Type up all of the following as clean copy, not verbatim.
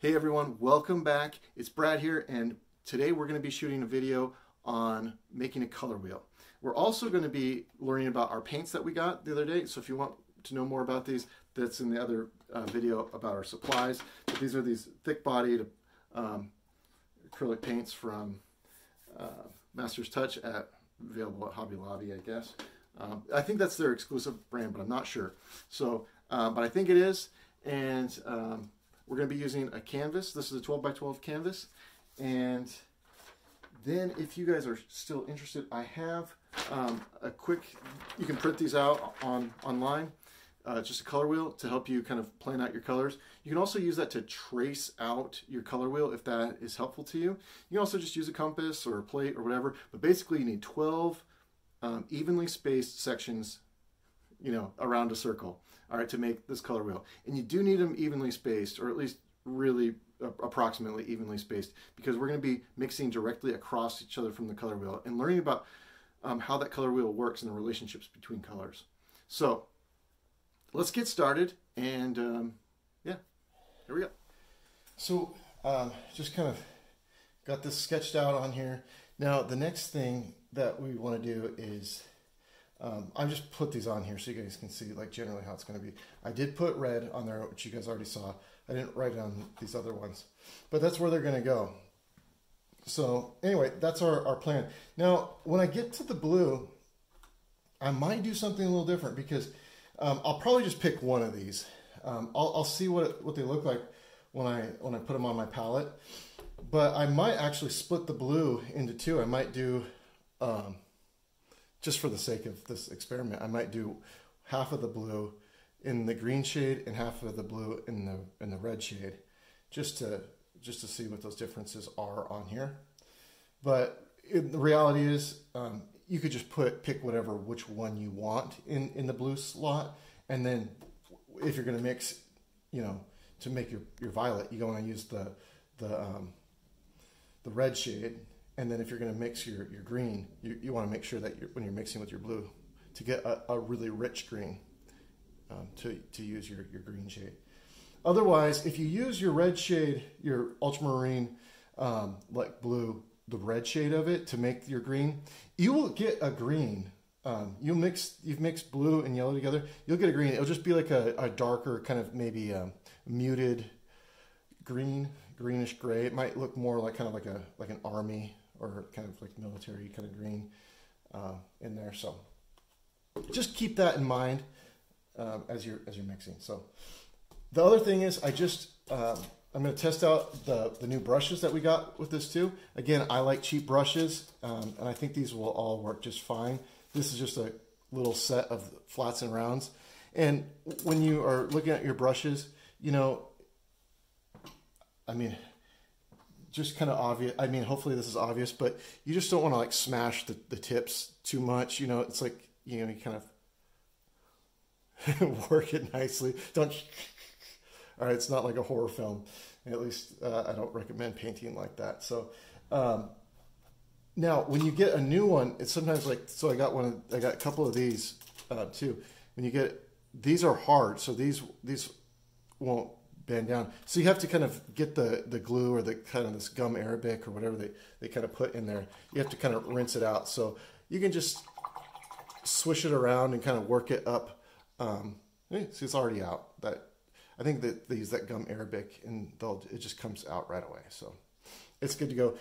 Hey everyone, welcome back. It's Brad here, and today we're going to be shooting a video on making a color wheel. We're also going to be learning about our paints that we got the other day, so if you want to know more about these, that's in the other video about our supplies. But these are these thick-bodied acrylic paints from Master's Touch, available at Hobby Lobby, I guess. I think that's their exclusive brand, but I'm not sure. So, but I think it is, and we're going to be using a canvas. This is a 12 by 12 canvas. And then if you guys are still interested, I have a quick, you can print these out online. Just a color wheel to help you kind of plan out your colors. You can also use that to trace out your color wheel if that is helpful to you. You can also just use a compass or a plate or whatever. But basically you need 12 evenly spaced sections, you know, around a circle. All right, to make this color wheel. And you do need them evenly spaced, or at least really approximately evenly spaced, because we're going to be mixing directly across each other from the color wheel and learning about how that color wheel works and the relationships between colors. So let's get started, and yeah, here we go. So just kind of got this sketched out on here. Now the next thing that we want to do is I just put these on here so you guys can see like generally how it's going to be. I did put red on there, which you guys already saw. I didn't write it on these other ones, but that's where they're going to go. So anyway, that's our plan. Now, when I get to the blue, I might do something a little different, because I'll probably just pick one of these. I'll see what they look like when I put them on my palette, but I might actually split the blue into two. I might do just for the sake of this experiment, I might do half of the blue in the green shade and half of the blue in the red shade, just to see what those differences are on here. But the reality is, you could just pick which one you want in the blue slot, and then if you're going to mix, you know, to make your violet, you want to use the red shade. And then if you're going to mix your green, you want to make sure that when you're mixing with your blue, to get a really rich green, to use your green shade. Otherwise, if you use your red shade, your ultramarine, like blue, the red shade of it to make your green, you will get a green. You've mixed blue and yellow together, you'll get a green. It'll just be like a darker kind of maybe muted greenish gray. It might look more like kind of like an army or kind of like military kind of green in there. So just keep that in mind as you're mixing. So the other thing is, I'm going to test out the new brushes that we got with this too. Again, I like cheap brushes, and I think these will all work just fine. This is just a little set of flats and rounds. And when you are looking at your brushes, you know, I mean, just kind of obvious. I mean, hopefully this is obvious, but you just don't want to like smash the tips too much. You know, it's like, you know, you kind of work it nicely. Don't, all right, it's not like a horror film. At least I don't recommend painting like that. So now when you get a new one, it's sometimes like, so I got a couple of these too. When you get, these are hard, so these won't bend down. So you have to kind of get the glue or the kind of this gum arabic or whatever they kind of put in there. You have to kind of rinse it out. So you can just swish it around and kind of work it up. See, it's already out. I think that they use that gum arabic, and it just comes out right away. So it's good to go.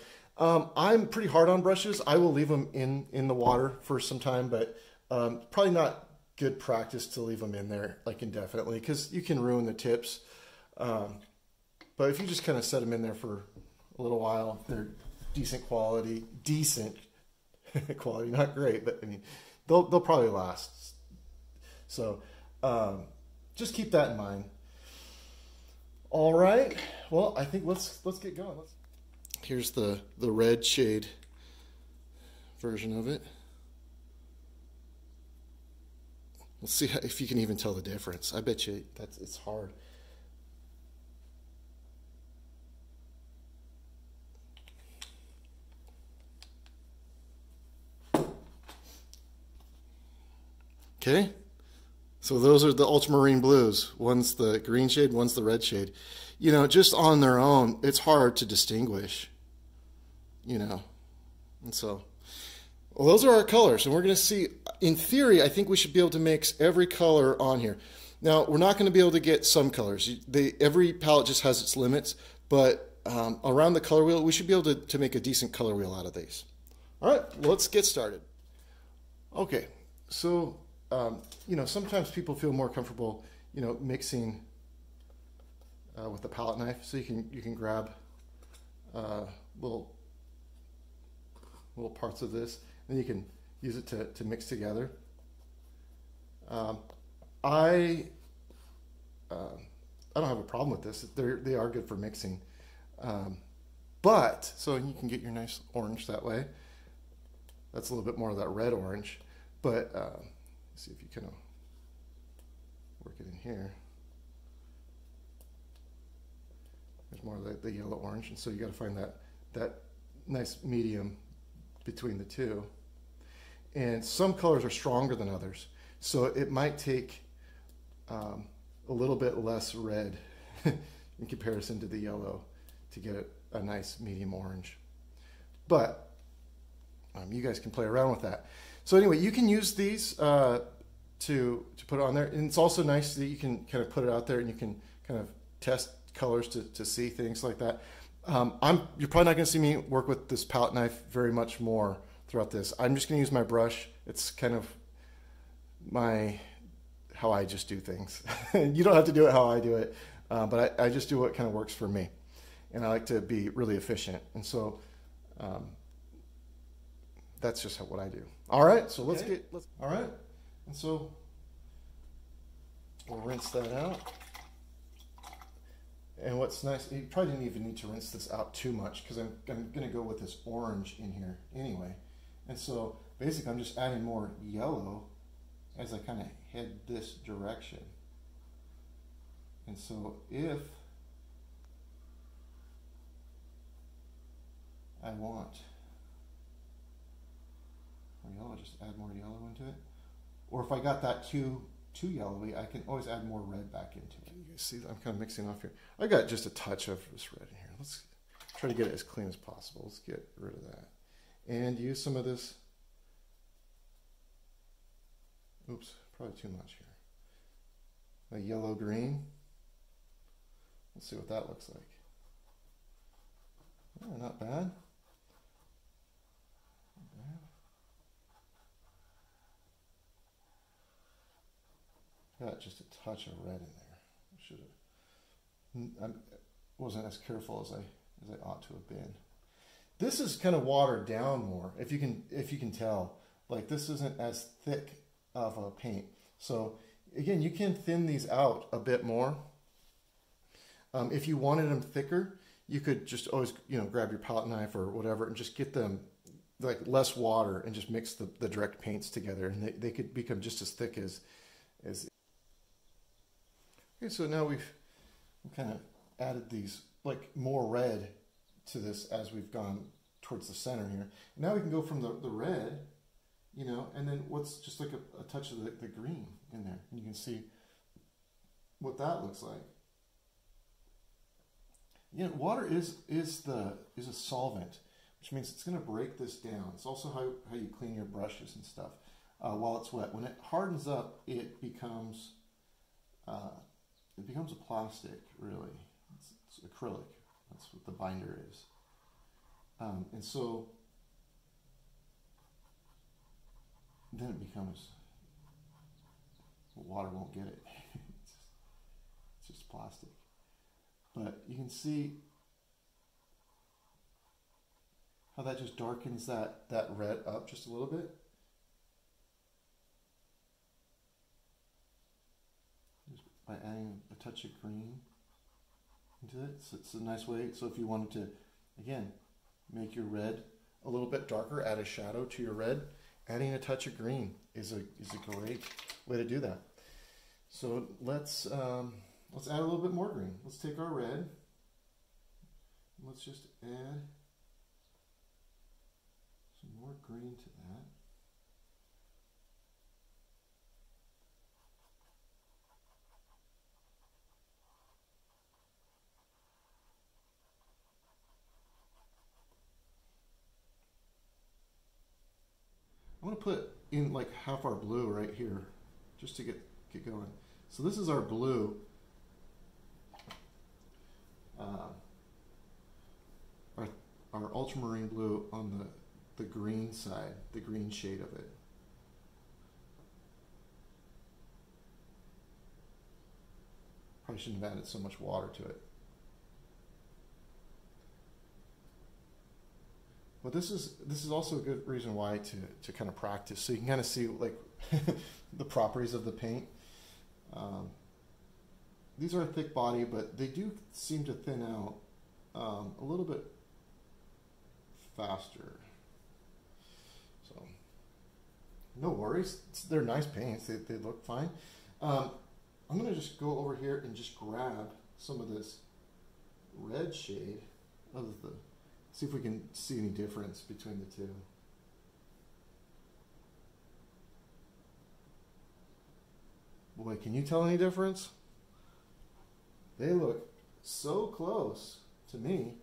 I'm pretty hard on brushes. I will leave them in the water for some time, but probably not good practice to leave them in there like indefinitely, because you can ruin the tips. But if you just kind of set them in there for a little while, they're decent quality, not great, but I mean, they'll probably last. So just keep that in mind. All right. Well, I think let's get going. Here's the red shade version of it. Let's see if you can even tell the difference. I bet you it's hard. Okay, So those are the ultramarine blues. One's the green shade, one's the red shade. You know, just on their own, it's hard to distinguish, you know. And so, well, those are our colors. And we're going to see, in theory, I think we should be able to mix every color on here. Now, we're not going to be able to get some colors. Every palette just has its limits, but around the color wheel, we should be able to make a decent color wheel out of these. All right, let's get started. Okay, so, you know, sometimes people feel more comfortable, you know, mixing with the palette knife. So you can grab little parts of this, and you can use it to mix together. I don't have a problem with this. They are good for mixing. But, so you can get your nice orange that way. That's a little bit more of that red orange. But, see if you kind of work it in here. There's more of the yellow orange. And so you got to find that nice medium between the two. And some colors are stronger than others. So it might take a little bit less red in comparison to the yellow to get a nice medium orange. But you guys can play around with that. So anyway, you can use these to put it on there. And it's also nice that you can kind of put it out there and you can kind of test colors to see things like that. You're probably not going to see me work with this palette knife very much more throughout this. I'm just going to use my brush. It's kind of how I just do things. You don't have to do it how I do it, but I just do what kind of works for me. And I like to be really efficient. And so that's just what I do. All right, so all right. And so we'll rinse that out. And what's nice, you probably didn't even need to rinse this out too much because I'm going to go with this orange in here anyway. And so basically I'm just adding more yellow as I kind of head this direction. And so if I want more yellow, just add more yellow into it. Or if I got that too yellowy, I can always add more red back into it. You guys see, I'm kind of mixing off here. I got just a touch of this red in here. Let's try to get it as clean as possible. Let's get rid of that. And use some of this. Oops, probably too much here. A yellow green. Let's see what that looks like. Oh, not bad. Got just a touch of red in there. I wasn't as careful as I ought to have been. This is kind of watered down more, if you can tell. Like this isn't as thick of a paint. So again, you can thin these out a bit more. If you wanted them thicker, you could just always grab your palette knife or whatever and just get them like less water and just mix the direct paints together, and they could become just as thick as. Okay, so now we've kind of added these like more red to this as we've gone towards the center here. Now we can go from the red, and then what's just like a touch of the green in there. And you can see what that looks like. Water is a solvent, which means it's going to break this down. It's also how you clean your brushes and stuff while it's wet. When it hardens up, it becomes a plastic, really. It's acrylic. That's what the binder is. And so then it becomes, water won't get it. It's just plastic. But you can see how that just darkens that red up just a little bit. Just by adding a touch of green into it. So it's a nice way. So if you wanted to, again, make your red a little bit darker, add a shadow to your red, adding a touch of green is a great way to do that. So let's add a little bit more green. Let's take our red. Let's just add some more green to that. put in like half our blue right here, just to get going. So this is our blue. Our ultramarine blue on the green side, the green shade of it. Probably shouldn't have added so much water to it. But this is also a good reason why to kind of practice, so you can kind of see like the properties of the paint. These are a thick body, but they do seem to thin out a little bit faster. So no worries, they're nice paints. They look fine. I'm gonna just go over here and just grab some of this red shade of the. See if we can see any difference between the two. Boy, can you tell any difference? They look so close to me.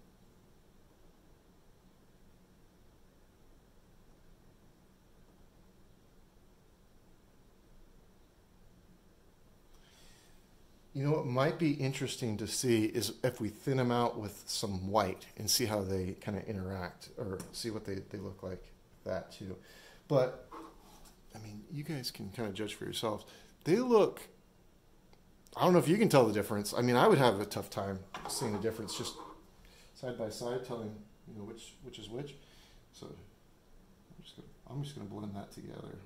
You know what might be interesting to see is if we thin them out with some white and see how they kind of interact, or see what they look like with that too. But, I mean, you guys can kind of judge for yourselves. They look, I don't know if you can tell the difference. I mean, I would have a tough time seeing the difference just side by side, telling, you know, which is which. So I'm just gonna blend that together.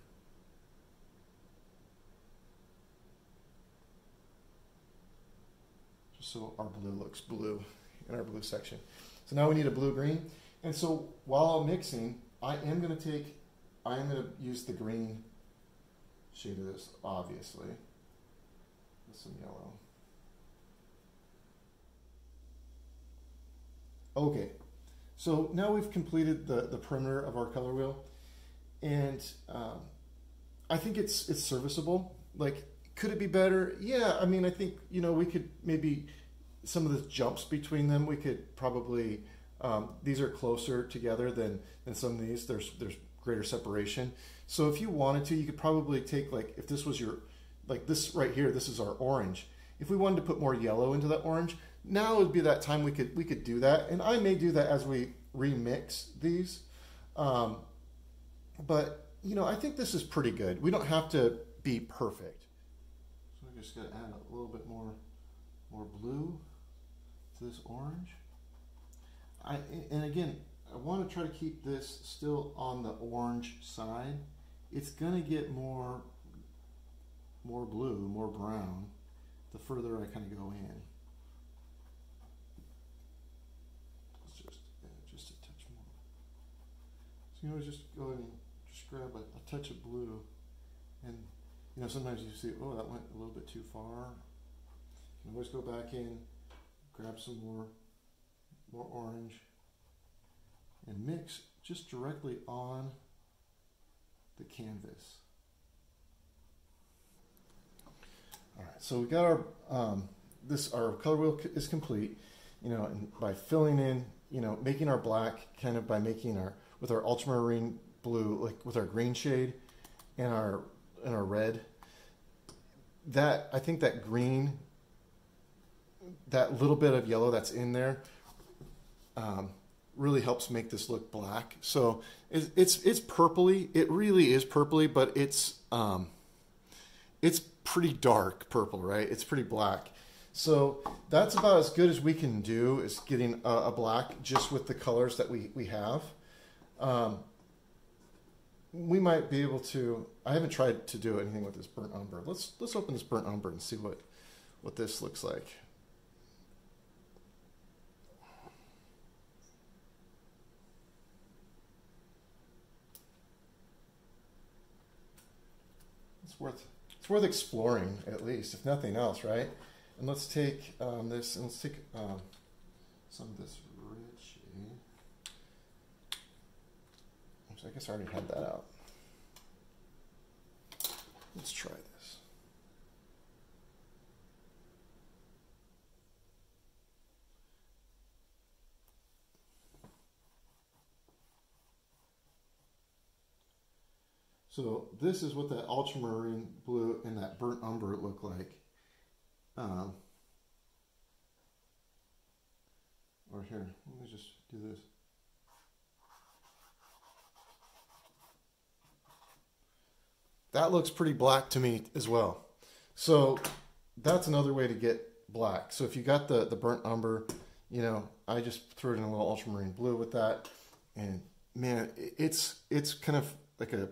So our blue looks blue in our blue section. So now we need a blue-green. And so while I'm mixing, I am going to use the green shade of this, obviously, with some yellow. Okay, so now we've completed the perimeter of our color wheel, and I think it's serviceable. Like, could it be better? Yeah, I mean, I think, you know, we could maybe, some of the jumps between them, we could probably, these are closer together than some of these. There's greater separation. So if you wanted to, you could probably take, like, if this was your, like this right here, this is our orange. If we wanted to put more yellow into that orange, now would be that time we could do that. And I may do that as we remix these. But, you know, I think this is pretty good. We don't have to be perfect. So I just got to add a little bit more blue to this orange. And again, I want to try to keep this still on the orange side. It's going to get more blue, more brown, the further I kind of go in. Just a touch more. So, you know, just go ahead and just grab a touch of blue, and you know, sometimes you see, oh, that went a little bit too far. You can always go back in, grab some more orange, and mix just directly on the canvas. All right, so we got our our color wheel is complete. You know, and by filling in, you know, making our black kind of by making with our ultramarine blue, like with our green shade and our red. That, I think that green, that little bit of yellow that's in there, really helps make this look black. So it's purpley. It really is purpley, but it's pretty dark purple, right? It's pretty black. So that's about as good as we can do, is getting a black just with the colors that we have. We might be able to, I haven't tried to do anything with this burnt umber. Let's open this burnt umber and see what this looks like. It's worth exploring, at least, if nothing else, right? And let's take this, and let's take some of this red shade. Oops, I guess I already had that out. Let's try this. So this is what that ultramarine blue and that burnt umber look like. Or here, let me just do this. That looks pretty black to me as well. So that's another way to get black. So if you got the burnt umber, you know, I just threw it in a little ultramarine blue with that. And man, it's kind of like a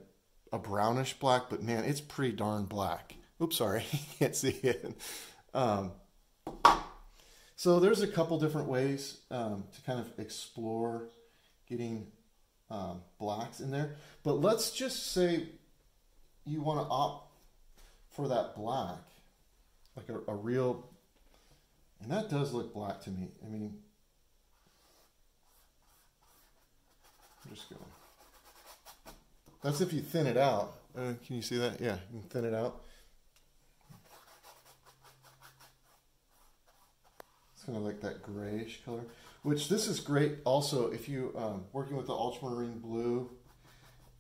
brownish black, but man, it's pretty darn black. Oops, sorry, you can't see it. So there's a couple different ways to kind of explore getting blacks in there. But let's just say you want to opt for that black, like a real, and that does look black to me. I mean, I'm just going. That's if you thin it out. Can you see that? Yeah, you can thin it out. Kind of like that grayish color, which this is great also if you working with the ultramarine blue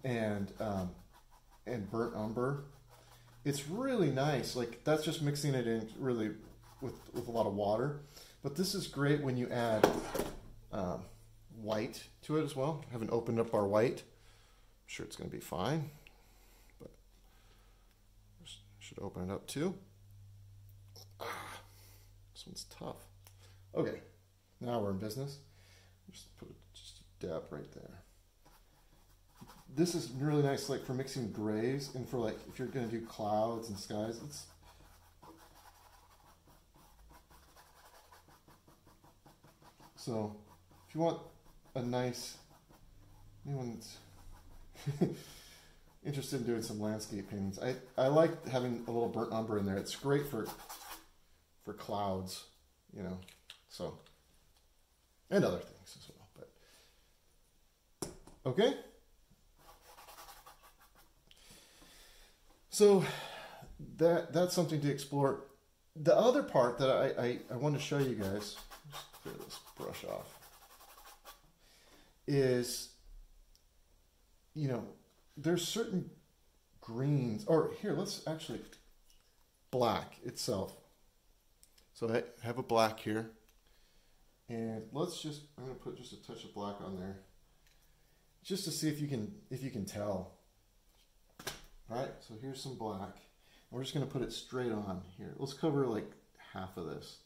and burnt umber. It's really nice. Like that's just mixing it in really with a lot of water. But this is great when you add white to it as well. I haven't opened up our white. I'm sure it's going to be fine, but I should open it up too. This one's tough. Okay, now we're in business. Just put just a dab right there. This is really nice, like for mixing grays and for like if you're going to do clouds and skies. It's so if you want a nice, anyone that's interested in doing some landscape paintings, I like having a little burnt umber in there. It's great for clouds, you know. So, and other things as well, but okay. So that's something to explore. The other part that I want to show you guys, just clear this brush off, is, you know, there's certain greens, or here, let's actually, black itself. So I have a black here. And let's just, I'm going to put just a touch of black on there, just to see if you can tell. All right, so here's some black. We're just going to put it straight on here. Let's cover like half of this.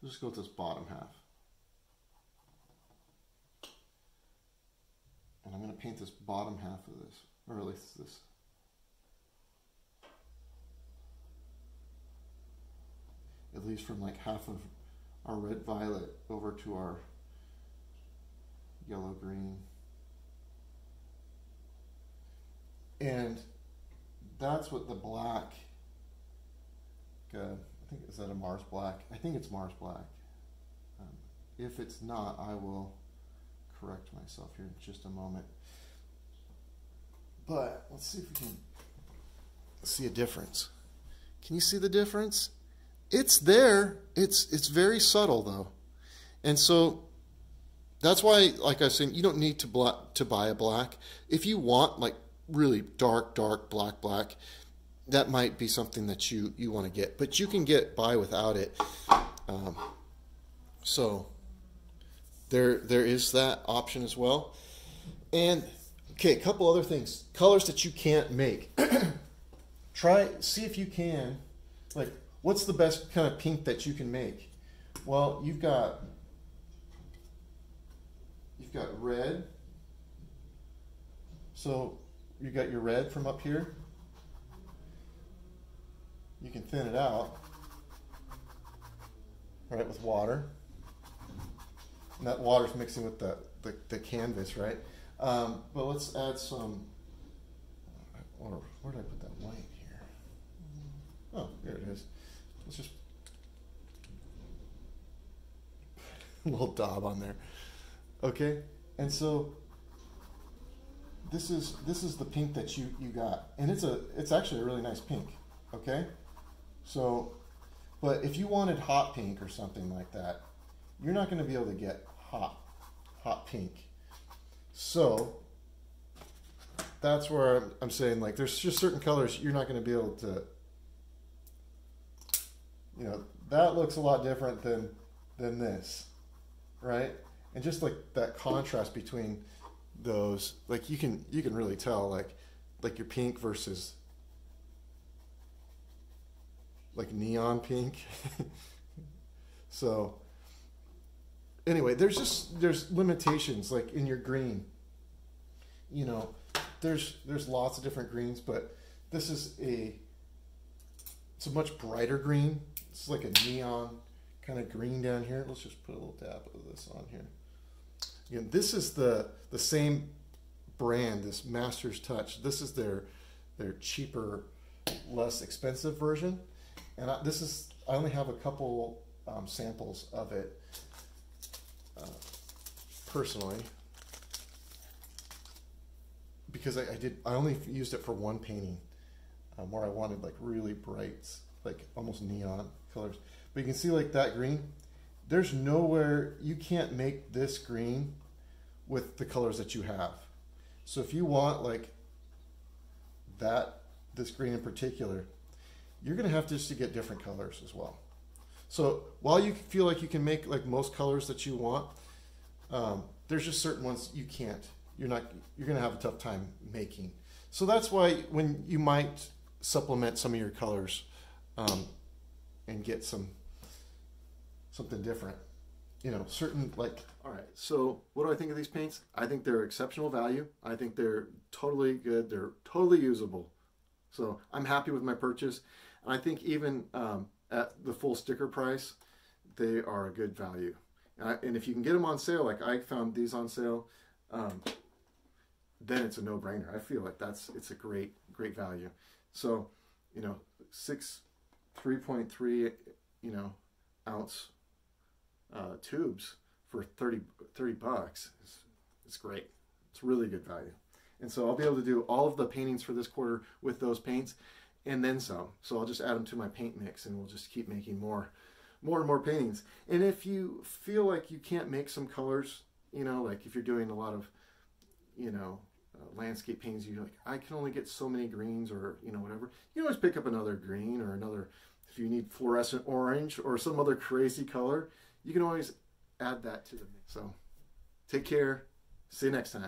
Let's just go with this bottom half. And I'm going to paint this bottom half of this, or at least this. At least from like half of our red violet over to our yellow green. And that's what the black, I think, is that a Mars black? I think it's Mars black. If it's not, I will correct myself here in just a moment. But let's see if we can see a difference. Can you see the difference? It's there. It's very subtle though, and so that's why, like I was saying, you don't need to buy a black. If you want like really dark black, that might be something that you want to get, but you can get by without it. So there is that option as well. And okay, a couple other things, colors that you can't make. See if you can, like, what's the best kind of pink that you can make? Well, you've got red. So you got your red from up here. You can thin it out, right, with water. And that water's mixing with the canvas, right? But let's add some, or where did I put that white here? Oh, here it is. Let's just a little daub on there. Okay, and so this is the pink that you got, and it's actually a really nice pink. Okay, so, but if you wanted hot pink or something like that, you're not going to be able to get hot pink. So that's where I'm saying, like, there's just certain colors you're not going to be able to, you know, that looks a lot different than this, right? And just like that contrast between those, like you can really tell, like your pink versus like neon pink. So anyway, there's limitations, like in your green, you know, there's lots of different greens, but this is it's a much brighter green. It's like a neon kind of green down here. Let's just put a little dab of this on here. Again, this is the same brand, this Master's Touch. This is their cheaper, less expensive version, and I only have a couple samples of it personally, because I only used it for one painting where I wanted like really bright, like almost neon colors. But you can see like that green, there's nowhere, you can't make this green with the colors that you have. So if you want like this green in particular, you're gonna have to get different colors as well. So while you feel like you can make like most colors that you want, there's just certain ones you can't. You're gonna have a tough time making. So that's why when you might supplement some of your colors and get something different, you know, certain like. All right, so what do I think of these paints? I think they're exceptional value. I think they're totally good. They're totally usable. So I'm happy with my purchase. And I think even at the full sticker price, they are a good value. And if you can get them on sale, like I found these on sale, then it's a no-brainer. I feel like it's a great value. So, you know, 3.3, you know, ounce tubes for 30 bucks is great. It's really good value. And so I'll be able to do all of the paintings for this quarter with those paints and then some. So I'll just add them to my paint mix and we'll just keep making more and more paintings. And if you feel like you can't make some colors, you know, like if you're doing a lot of, you know, landscape paintings, you're like, I can only get so many greens or, you know, whatever. You can always pick up another green or another, if you need fluorescent orange or some other crazy color, you can always add that to the mix. So take care. See you next time.